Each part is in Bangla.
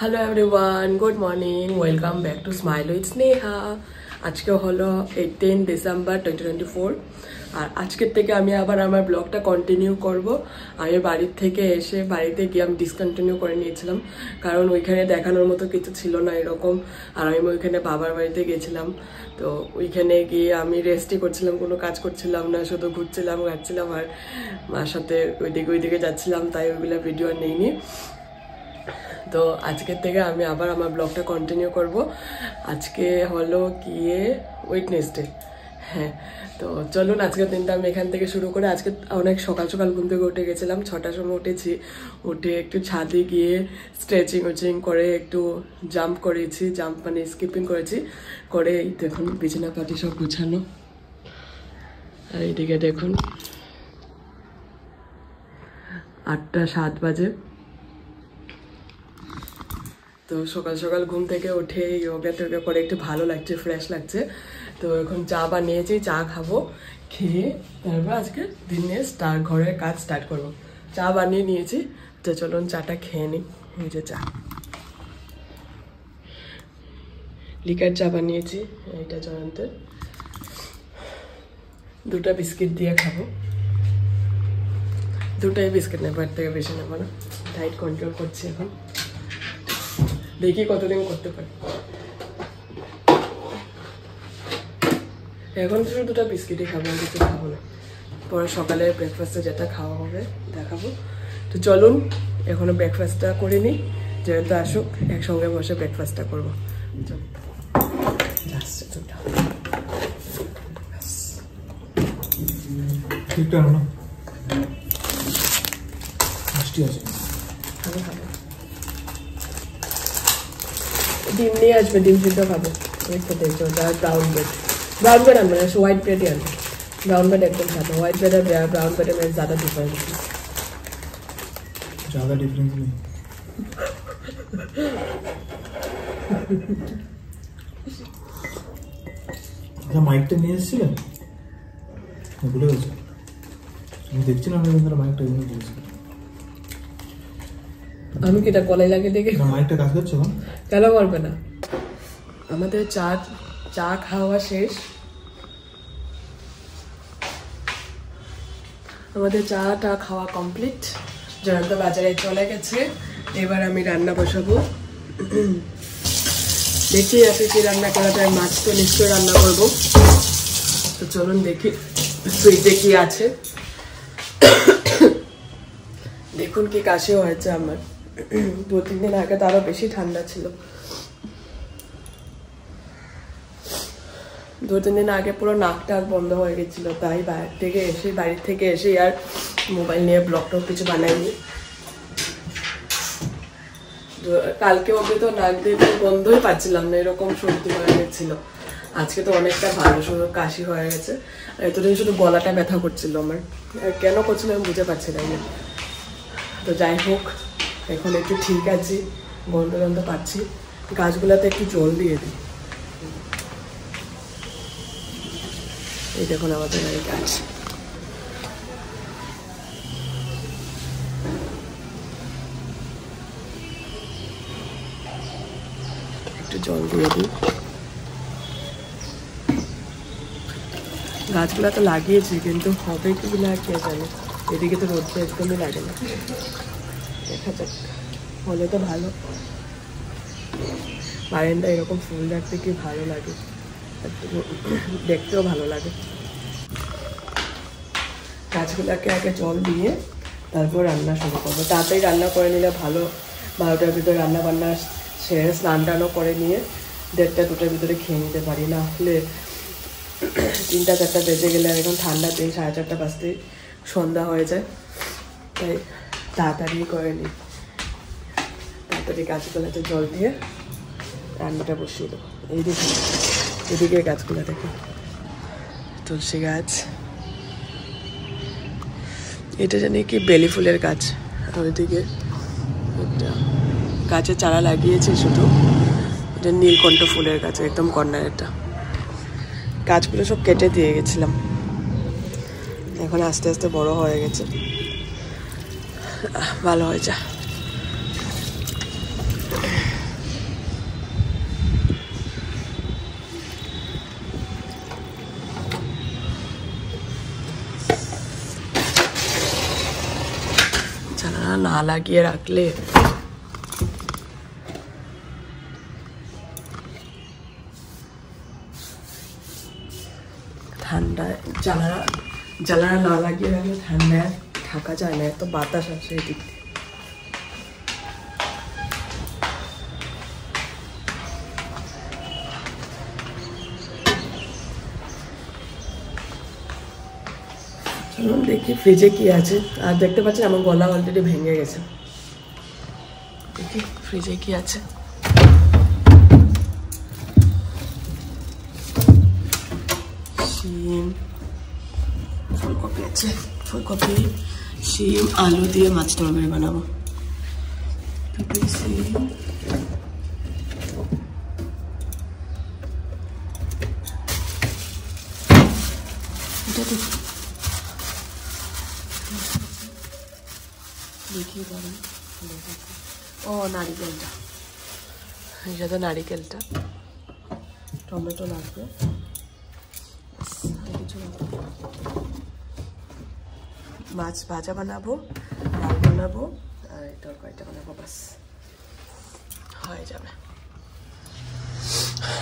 Hello everyone, good morning, welcome back to Smile with Sneha. আজকে হলো 18 ডিসেম্বর 2024 আর আজকের থেকে আমি আবার আমার ব্লগটা কন্টিনিউ করব। আমি বাড়ি থেকে এসে বাড়িতে গিয়ে আমি ডিসকন্টিনিউ করে নিয়েছিলাম কারণ ওইখানে দেখানোর মতো কিছু ছিল না এরকম। আর আমি ওইখানে বাবার বাড়িতে গেছিলাম, তো ওইখানে গিয়ে আমি রেস্টই করছিলাম, কোনো কাজ করছিলাম না, শুধু ঘুরছিলাম গাচ্ছিলাম আর মার সাথে ওইদিকে যাচ্ছিলাম, তাই ওইগুলো ভিডিও আর নেইনি। তো আজকের থেকে আমি আবার আমার ব্লগটা কন্টিনিউ করব। আজকে হলো গিয়ে ওয়েডনেসডে, হ্যাঁ। তো চলুন আজকের দিনটা আমি এখান থেকে শুরু করে। আজকে অনেক সকাল সকাল ঘুম থেকে উঠে গেছিলাম, 6টার সময় উঠেছি। উঠে একটু ছাদে গিয়ে স্ট্রেচিং করে একটু জাম্প করেছি, জাম্প মানে স্কিপিং করেছি, করে দেখুন বিছানা পাটি সব গুছানো। আর এইদিকে দেখুন 8টা 7 বাজে। তো সকাল সকাল ঘুম থেকে উঠে যোগা টোগা করে একটু ভালো লাগছে, ফ্রেশ লাগছে। তো এখন চা বানিয়েছি, চা খাবো, খেয়ে তারপর আজকে দিনে ঘরের কাজ স্টার্ট করবো। চা বানিয়ে নিয়েছি, তো চলুন চাটা খেয়ে নিই। এই যে চা, লিকার চা বানিয়েছি, এইটা জয়ন্তের। 2টা বিস্কিট দিয়ে খাবো, 2টাই বিস্কিট নেবো, এর থেকে বেশি নেবো না। ডায়েট কন্ট্রোল করছি এখন, দেখি কতদিন করতে পারি। এখন শুধু 2টা বিস্কিটই খাবো, আর কিছু খাবো না। পরে সকালে ব্রেকফাস্টে যেটা খাওয়া হবে দেখাবো। তো চলুন এখনো ব্রেকফাস্টটা করে নিই, যেহেতু আসুক একসঙ্গে বসে ব্রেকফাস্টটা করবো। ডিম নিয়ে আসবে, ডিম সিদ্ধ খাবো। দেখছো ব্রাউন ब्रेड आनबे ना, व्हाइट ब्रेड ही आनबे। ब्राउन ब्रेड एकदम खाता, व्हाइट ब्रेड और ब्राउन ब्रेड में ज़्यादा डिफरेंस नहीं। अच्छा মাইকটা নিয়ে এসেছিলেন? ভুলে গেছি, আমি দেখছিলাম না মাইকটা এনে দিয়েছি। আমি কি এটা কলাই লাগিয়ে দেখে মাইকটা কাজ করছে না? কেন করবে না? আমাদের চা খাওয়া শেষ, আমাদের চাটা খাওয়া কমপ্লিট। জয়ন্ত বাজারে চলে গেছে, এবার আমি রান্না বসাবো। দেখি আপনি কি রান্না করা যায়। মাছ তো নিশ্চয়ই রান্না করবো, তো চলুন দেখি ফ্রিজে কি আছে। দেখুন কি কাশিও হয়েছে আমার, 2-3 দিন আগে তো আরো বেশি ঠান্ডা ছিল। 2-3 দিন আগে পুরো নাকটা বন্ধ হয়ে গেছিল, তাই বাড়ি থেকে এসে আর মোবাইল নিয়ে ব্লগটাও কিছু বানাইনি। কালকে অবধি তো নাক দিয়ে বন্ধই পাচ্ছিলাম না, এরকম সর্দি হয়ে গেছিল। আজকে তো অনেকটা ভালো, শুধু কাশি হয়ে গেছে। এতদিন শুধু গলাটা ব্যথা করছিল আমার, আর কেন করছিল আমি বুঝতে পারছিলাম না। তো যাই হোক, এখন একটু ঠিক আছি, গন্ধ পাচ্ছি। গাছগুলোতে একটু জল দিয়ে দিই। এই দেখুন আমাদের এই গাছ, একটু জল দিয়ে দিই। গাছগুলো তো লাগিয়েছি, কিন্তু হবে কি না কে জানে। এদিকে তো রোদটা একদমই লাগে না, দেখা যাক, হলে তো ভালো। বারান্দা এরকম ফুল রাখতে কি ভালো লাগে, দেখতেও ভালো লাগে। গাছগুলোকে আগে জল দিয়ে তারপর রান্না শুরু করবো। তাড়াতাড়ি রান্না করে নিলে ভালো, 12টার ভিতরে রান্না বান্না সেরে স্নান টানও করে নিয়ে 1:30-2টার ভিতরে খেয়ে নিতে পারি। না হলে 3টা-4টা বেজে গেলে, এখন ঠান্ডার দিন 4:30 বাজতেই সন্ধ্যা হয়ে যায়, তাই তাড়াতাড়ি করে নিই। তাড়াতাড়ি গাছগুলোতে জল দিয়ে রান্নাটা বসিয়ে দেবো। এদিকে গাছগুলো দেখো, তুলসী গাছ, এটা জানি কি বেলি ফুলের গাছ। আর ওইদিকে একটা গাছের চারা লাগিয়েছি শুধু, এটা নীলকণ্ঠ ফুলের গাছ, একদম কর্নারেরটা। গাছগুলো সব কেটে দিয়ে গেছিলাম, এখন আস্তে আস্তে বড় হয়ে গেছে, ভালো হয়ে যা। না লাগিয়ে রাখলে ঠান্ডা, জ্বালানা না লাগিয়ে রাখলে ঠান্ডায় থাকা যায় না, এত বাতাস আসে এদিক দিয়ে। চলুন দেখি ফ্রিজে কি আছে। আর দেখতে পাচ্ছেন আমার গলা অলরেডি ভেঙে গেছে। দেখি ফ্রিজে কি আছে। শিম, ফুলকপি আছে, ফুলকপি, শিম, আলু দিয়ে মাছ তরকারি বানাবো। শিম, দেখিয়ে পারেন। ও নারিকেলটা, এটা তো নারিকেলটা, টমেটো লাগবে, কিছু মাছ ভাজা বানাবো, ডাল বানাবো, আর এই তরকারিটা বানাবো, বাস হয়ে যাবে।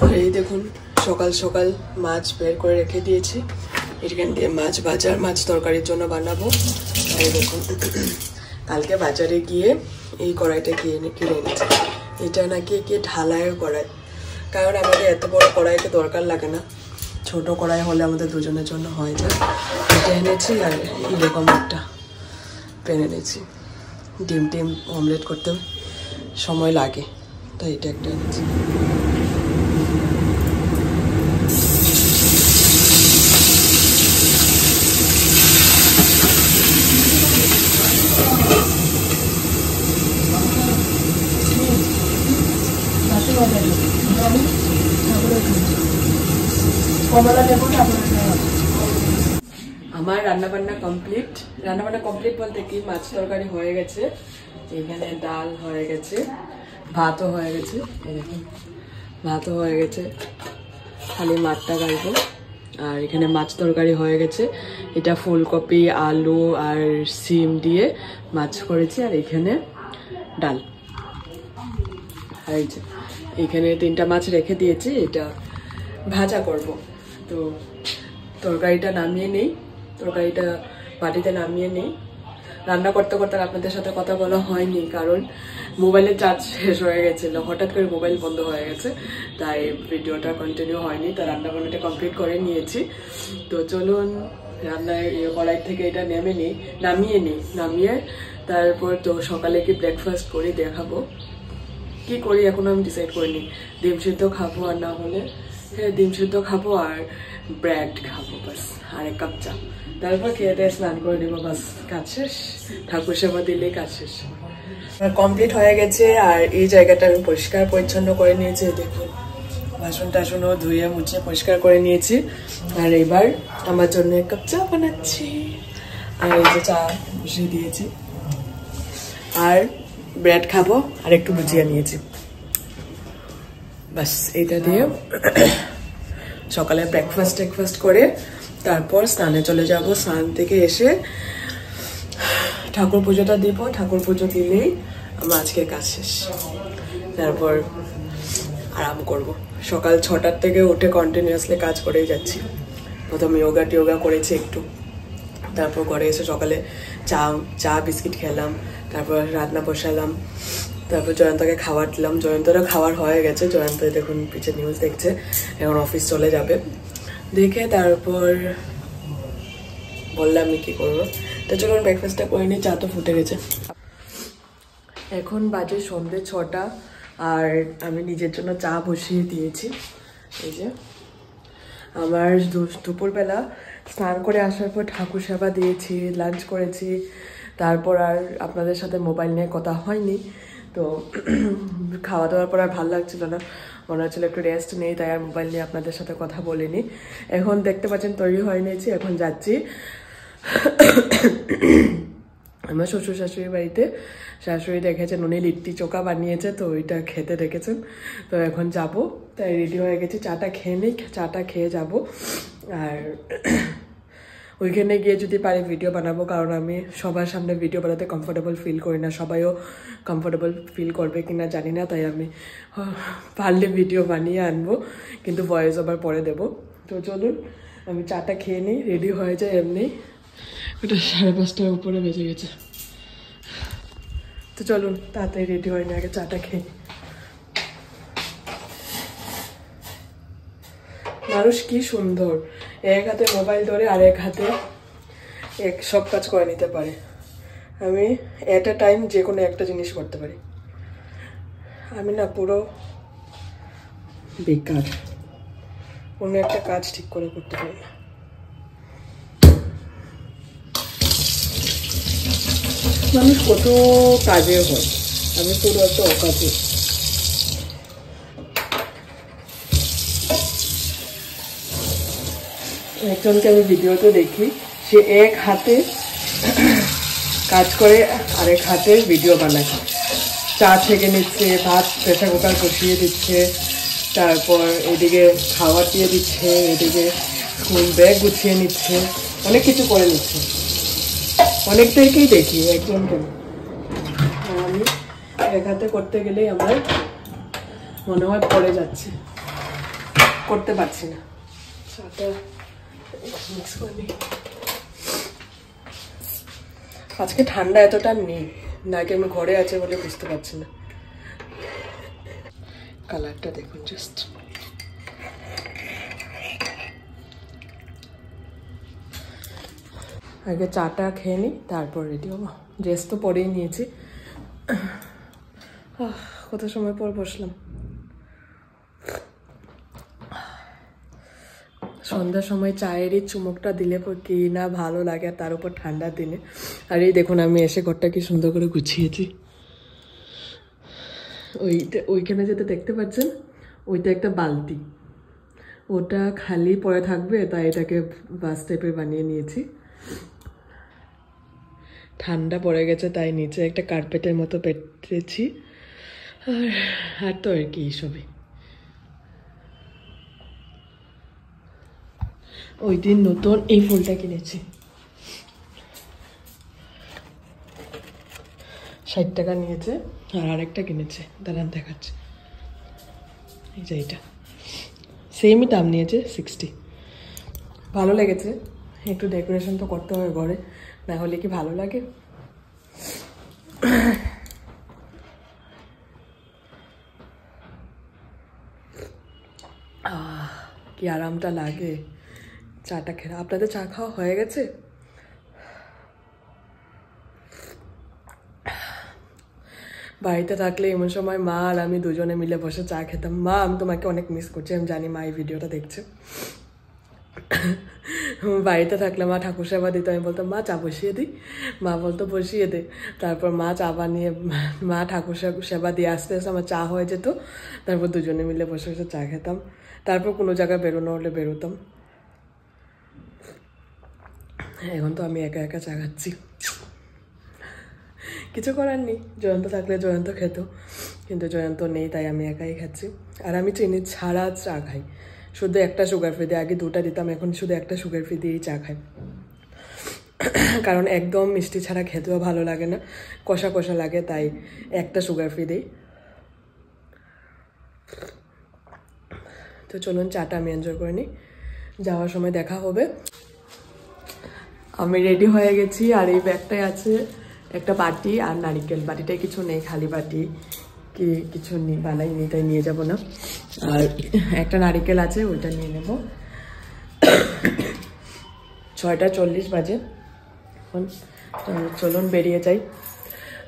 আর এই দেখুন সকাল সকাল মাছ বের করে রেখে দিয়েছি, এখান দিয়ে মাছ ভাজা, মাছ তরকারির জন্য বানাবো। এই দেখুন কালকে বাজারে গিয়ে এই কড়াইটা কিনে এনেছি। এটা নাকি কি ঢালাইয়ের কড়াই, কারণ আমাদের এত বড় কড়াইতে দরকার লাগে না, ছোট কড়াই হলে আমাদের দুজনের জন্য হয়ে যায়। এটা এনেছি আর এরকম একটা প্যান এনেছি, ডিম অমলেট করতে সময় লাগে, তাই এটা একটা এনেছি। আমার রান্নাবান্না কমপ্লিট বলতে কি মাছ তরকারি হয়ে গেছে, এখানে ডাল হয়ে গেছে, ভাতও হয়ে গেছে, ভাতও হয়ে গেছে, খালি মাছটা গাইবো। আর এখানে মাছ তরকারি হয়ে গেছে, এটা ফুলকপি, আলু আর সিম দিয়ে মাছ করেছি। আর এখানে ডাল, আর এখানে 3টা মাছ রেখে দিয়েছি, এটা ভাজা করব। তো তরকারিটা নামিয়ে নেই, তরকারিটা বাটিতে নামিয়ে নেই। রান্না করতে করতে আপনাদের সাথে কথা বলা হয়নি, কারণ মোবাইলের চার্জ শেষ হয়ে গেছিলো, হঠাৎ করে মোবাইল বন্ধ হয়ে গেছে, তাই ভিডিওটা কন্টিনিউ হয়নি। তো রান্না বান্নাটা কমপ্লিট করে নিয়েছি। তো চলুন রান্নায় কড়াই থেকে এটা নামিয়ে তারপর তো সকালে কি ব্রেকফাস্ট করি দেখাবো। কি করি এখনো আমি ডিসাইড করিনি, ডিম সিদ্ধ খাবো আর না হলে ডিম সিদ্ধ খাবো আর ব্রেড খাবো, বাস, আর 1 কাপ চা। তারপর খেয়ে দিয়ে স্নান করে নেবো, বাস কাজ শেষ, ঠাকুর সেবা দিলেই কাজ শেষ। কমপ্লিট হয়ে গেছে। আর এই জায়গাটা আমি পরিষ্কার পরিচ্ছন্ন করে নিয়েছি, দেখুন বাসন টাসনও ধুয়ে মুছে পরিষ্কার করে নিয়েছি। আর এবার আমার জন্য 1 কাপ চা বানাচ্ছি, আর এই যে চা বসিয়ে দিয়েছি, আর ব্রেড খাবো, আর একটু ভুজিয়া নিয়েছি, বাস। এটা দিয়ে সকালে ব্রেকফাস্ট করে তারপর স্নানে চলে যাব। স্নান থেকে এসে ঠাকুর পুজোটা দিব, ঠাকুর পুজো দিলেই আমার আজকের কাজ শেষ। তারপর আরাম করব। সকাল 6টার থেকে উঠে কন্টিনিউয়াসলি কাজ করেই যাচ্ছি। প্রথমে য়োগা করেছি একটু, তারপর ঘরে এসে সকালে চা বিস্কিট খেলাম, তারপর রান্না বসালাম, তারপর জয়ন্তকে খাবার দিলাম। জয়ন্তরও খাবার হয়ে গেছে, জয়ন্ত দেখুন পিছে নিউজ দেখছে, এখন অফিস চলে যাবে। দেখে তারপর বললাম আমি কি করবো, তো চলুন ব্রেকফাস্টটা করে নিই, চা তো ফুটে গেছে। এখন বাজে সন্ধ্যে 6টা, আর আমি নিজের জন্য চা বসিয়ে দিয়েছি। এই যে আমার দুপুরবেলা স্নান করে আসার পর ঠাকুর সেবা দিয়েছি, লাঞ্চ করেছি, তারপর আর আপনাদের সাথে মোবাইল নিয়ে কথা হয়নি। তো খাওয়া দাওয়ার পর আর ভালো লাগছিল না, মনে হচ্ছিল একটু রেস্ট নেই, তাই আর মোবাইল নিয়ে আপনাদের সাথে কথা বলিনি। এখন দেখতে পাচ্ছেন তৈরি হয়ে নিয়েছি, এখন যাচ্ছি আমার শ্বশুর শাশুড়ির বাড়িতে। শাশুড়ি দেখেছেন উনি লিট্টি চোখা বানিয়েছে, তো ওইটা খেতে দেখেছেন। তো এখন যাব, তাই রেডি হয়ে গেছি, চাটা খেয়ে নিই, চাটা খেয়ে যাব। আর ওইখানে গিয়ে যদি পারি ভিডিও বানাবো, কারণ আমি সবার সামনে ভিডিও বানাতে কমফোর্টেবল ফিল করি না, সবাইও কমফোর্টেবল ফিল করবে কিনা জানি না, তাই আমি পারলে ভিডিও বানিয়ে আনবো, কিন্তু ভয়েস ওভার পরে দেবো। তো চলুন আমি চাটা খেয়ে নিই, রেডি হয়ে যায় এমনি, ওটা 5:30টার উপরে বেজে গেছে। তো চলুন তাড়াতাড়ি রেডি হয়ে নিই, আগে চাটা খেয়ে নিই। মানুষ কি সুন্দর, এক হাতে মোবাইল ধরে আর এক হাতে সব কাজ করে নিতে পারে। আমি এট এ টাইম যে কোনো একটা জিনিস করতে পারি, আমি না পুরো বেকার, কোনো একটা কাজ ঠিক করে করতে পারি না। মানুষ কত কাজে হয়, আমি পুরো একটা অকাজে। একজনকে আমি ভিডিওতে দেখি, সে এক হাতে কাজ করে আরেক হাতে ভিডিও বানায়, চা ছেঁকে নিচ্ছে, ভাত প্রেসার কুকার বসিয়ে দিচ্ছে, তারপর এদিকে খাবার দিয়ে দিচ্ছে, এদিকে স্কুল ব্যাগ গুছিয়ে নিচ্ছে, অনেক কিছু করে নিচ্ছে। অনেকটাকেই দেখি, একজনকে। আমি এক হাতে করতে গেলেই আমার মনে হয় পড়ে যাচ্ছে, করতে পারছি না। চাটা মিক্স করে নিই। আজকে ঠান্ডা এতটা নেই, নাকি আমি ঘরে আছে বলে বুঝতে পারছি না। কালারটা দেখুন জাস্ট। আগে চাটা খেয়ে নিই, তারপর রেডি হবো। ড্রেস তো পরেই নিয়েছি, কত সময় পর বসলাম। সন্ধ্যার সময় চায়ের এই চুমুকটা দিলে কি না ভালো লাগে, তার উপর ঠান্ডার দিনে। আর এই দেখুন আমি এসে ঘরটা কি সুন্দর করে গুছিয়েছি। ওইখানে যেটা দেখতে পাচ্ছেন, ওইটা একটা বালতি, ওটা খালি পড়ে থাকবে, তাই এটাকে বাস টাইপের বানিয়ে নিয়েছি। ঠান্ডা পড়ে গেছে তাই নিচে একটা কার্পেটের মতো পেতেছি, আর তো আর কি সবই। ওই দিন নতুন এই ফুলটা কিনেছি, 60 টাকা নিয়েছে। আর আরেকটা কিনেছে, দাঁড়ান দেখাচ্ছে, এই যে এটা সেমই দাম নিয়েছে, 60। ভালো লেগেছে, একটু ডেকোরেশন তো করতে হবে ঘরে, না হলে কি ভালো লাগে। কি আরামটা লাগে চাটা খেয়ে। আপনাদের চা খাওয়া হয়ে গেছে? বাড়িতে থাকলে এমন সময় মা আর আমি দুজনে মিলে বসে চা খেতাম। মা, আমি তোমাকে অনেক মিস করছি, আমি জানি মা এই ভিডিওটা দেখছে। বাড়িতে থাকলে মা ঠাকুর সেবা দিত, আমি বলতাম মা চা বসিয়ে দিই, মা বলতো বসিয়ে দে। তারপর মা চা বানিয়ে, মা ঠাকুর সেবা দিয়ে আস্তে আস্তে আমার চা হয়ে যেত, তারপর দুজনে মিলে বসে বসে চা খেতাম। তারপর কোনো জায়গায় বেরোনো হলে বেরোতাম। এখন তো আমি একা একা চা খাচ্ছি, কিছু করার নেই। জয়ন্ত থাকলে জয়ন্ত খেত, কিন্তু জয়ন্ত নেই, তাই আমি একাই খাচ্ছি। আর আমি চিনি ছাড়া চা খাই, শুধু একটা সুগার ফ্রি দিয়ে। আগে 2টা দিতাম, এখন শুধু একটা সুগার ফ্রি দিয়েই চা খাই, কারণ একদম মিষ্টি ছাড়া খেতেও ভালো লাগে না, কষা কষা লাগে, তাই একটা সুগার ফ্রি দিই। তো চলুন চাটা আমি এনজয় করে নিই, যাওয়ার সময় দেখা হবে। আমি রেডি হয়ে গেছি, আর এই ব্যাগটায় আছে একটা বাটি আর নারিকেল। বাটিটায় কিছু নেই, খালি বাটি, কি কিছু বানাইনি, তাই নিয়ে যাব না। আর একটা নারিকেল আছে, ওইটা নিয়ে নেব। 6:40 বাজে এখন, চলুন বেরিয়ে যাই।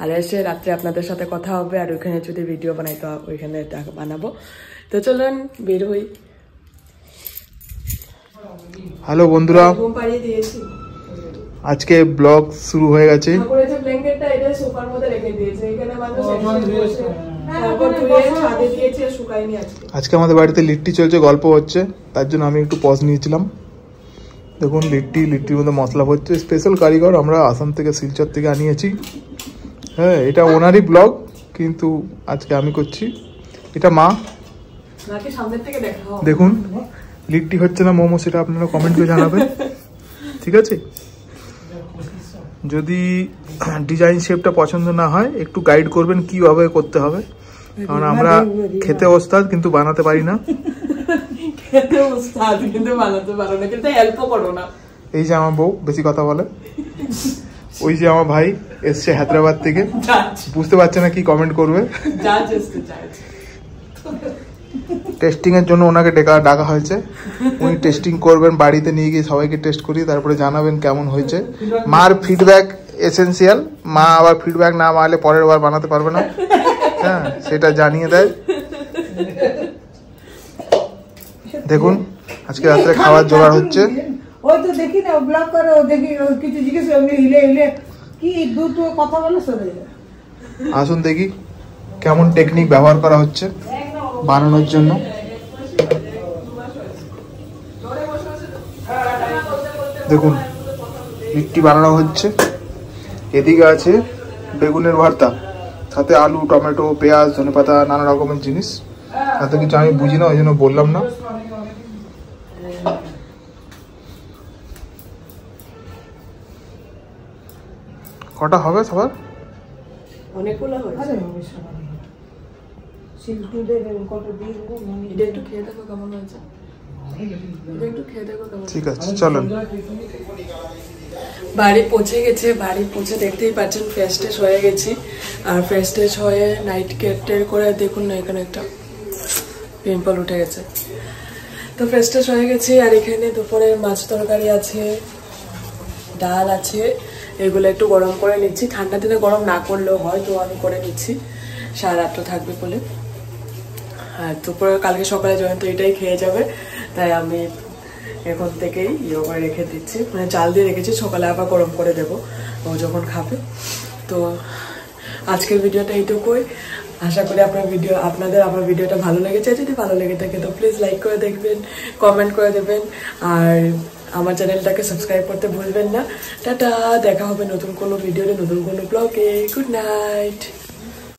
আর এসে রাত্রে আপনাদের সাথে কথা হবে, আর ওইখানে যদি ভিডিও বানাই তো ওইখানে বানাবো। তো চলুন বের হই। হ্যালো বন্ধুরা, ঘুম পাড়িয়ে দিয়েছি, আজকে ব্লগ শুরু হয়ে গেছে। ব্ল্যাঙ্কেটটা এটা সোফার মধ্যে রেখে দিয়েছে, এখানে মানুষ তারপর ধুয়ে ছাদে দিয়েছে, শুকায়নি আজকে। আজকে আমাদের বাড়িতে লিট্টি চলছে, গল্প হচ্ছে, তার জন্য আমি একটু পজ নিয়েছিলাম। দেখুন লিট্টির মধ্যে মশলা হচ্ছে, স্পেশাল কারিগর আমরা আসাম থেকে, শিলচর থেকে আনিয়েছি। হ্যাঁ, এটা ওনারই ব্লগ, কিন্তু আজকে আমি করছি। এটা মা, দেখুন লিট্টি হচ্ছে না মোমো, সেটা আপনারা কমেন্ট করে জানাবেন। ঠিক আছে? যদি ডিজাইন শেপটা পছন্দ না হয় একটু গাইড করবেন কিভাবে করতে হবে, কারণ আমরা খেতে ওস্তাদ কিন্তু বানাতে পারি না। খেতে ওস্তাদ কিন্তু বানাতে পারো না, কিন্তু হেল্পও করো না। এই যে আমার বউ বেশি কথা বলে, ওই যে আমার ভাই এসছে হায়দ্রাবাদ থেকে, বুঝতে পারছে না কি কমেন্ট করবে। টেস্টিং এর জন্য ওনাকে ডাকা হয়েছে, উনি টেস্টিং করবেন, বাড়িতে নিয়ে গিয়ে সবাইকে টেস্ট করি, তারপরে জানাবেন কেমন হয়েছে। মার ফিডব্যাক এসেন্সিয়াল, মা আবার ফিডব্যাক না মারলে পরের বার বানাতে পারবে না, হ্যাঁ সেটা জানিয়ে দেয়। দেখুন আজকে রাত্রে খাবার জোগাড় হচ্ছে। ওই তো দেখি না ব্লগ করে, দেখি কিছু জিজ্ঞেস হিলে হিলে কি দুধ কথা বলে সরে যায়। আসুন দেখি কেমন টেকনিক ব্যবহার করা হচ্ছে বানানোর জন্য। দেখুন লিট্টি বানানো হচ্ছে, এদিকে আছে বেগুনের ভর্তা, সাথে আলু, টমেটো, পেঁয়াজ, ধনেপাতা, নানা রকমের জিনিস। এত কিছু আমি বুঝি না, ওই জন্য বললাম না। কটা হবে সবার? অনেকগুলো হয়েছে। আরে অবশ্যই সিল্টু দেবে কত দিয়ে দেবো। এটা একটু খেয়ে দেখো কেমন হয়েছে, এটা একটু খেয়ে দেখো কেমন। ঠিক আছে চলুন। বাড়ি পৌঁছে গেছে, বাড়ি পৌঁছে দেখতেই পাচ্ছেন ফ্রেশ ট্রেশ হয়ে গেছি। আর ফ্রেশ ট্রেশ হয়ে নাইট কেয়ার করে দেখুন না এখানে একটা পিম্পল উঠে গেছে। তো ফ্রেশ ট্রেশ হয়ে গেছি। আর এখানে দুপুরে মাছ তরকারি আছে, ডাল আছে, এগুলো একটু গরম করে নিচ্ছি। ঠান্ডা দিনে গরম না করলেও হয়, তো আমি করে নিচ্ছি, সারা রাতটা থাকবে বলে। আর দুপুরে কালকে সকালে জয়ন্ত এটাই খেয়ে যাবে, তাই আমি এখন থেকেই ইয়ে করে রেখে দিচ্ছি, মানে চাল দিয়ে রেখেছি, সকালে আবার গরম করে দেবো ও যখন খাবে। তো আজকের ভিডিওটা এইটুকুই। আশা করি আপনাদের আমার ভিডিওটা ভালো লেগেছে। যদি ভালো লেগে থাকে তো প্লিজ লাইক করে দেখবেন, কমেন্ট করে দেবেন, আর আমার চ্যানেলটাকে সাবস্ক্রাইব করতে ভুলবেন না। টাটা, দেখা হবে নতুন কোনো ভিডিওতে, নতুন কোনো ব্লগে। Good night.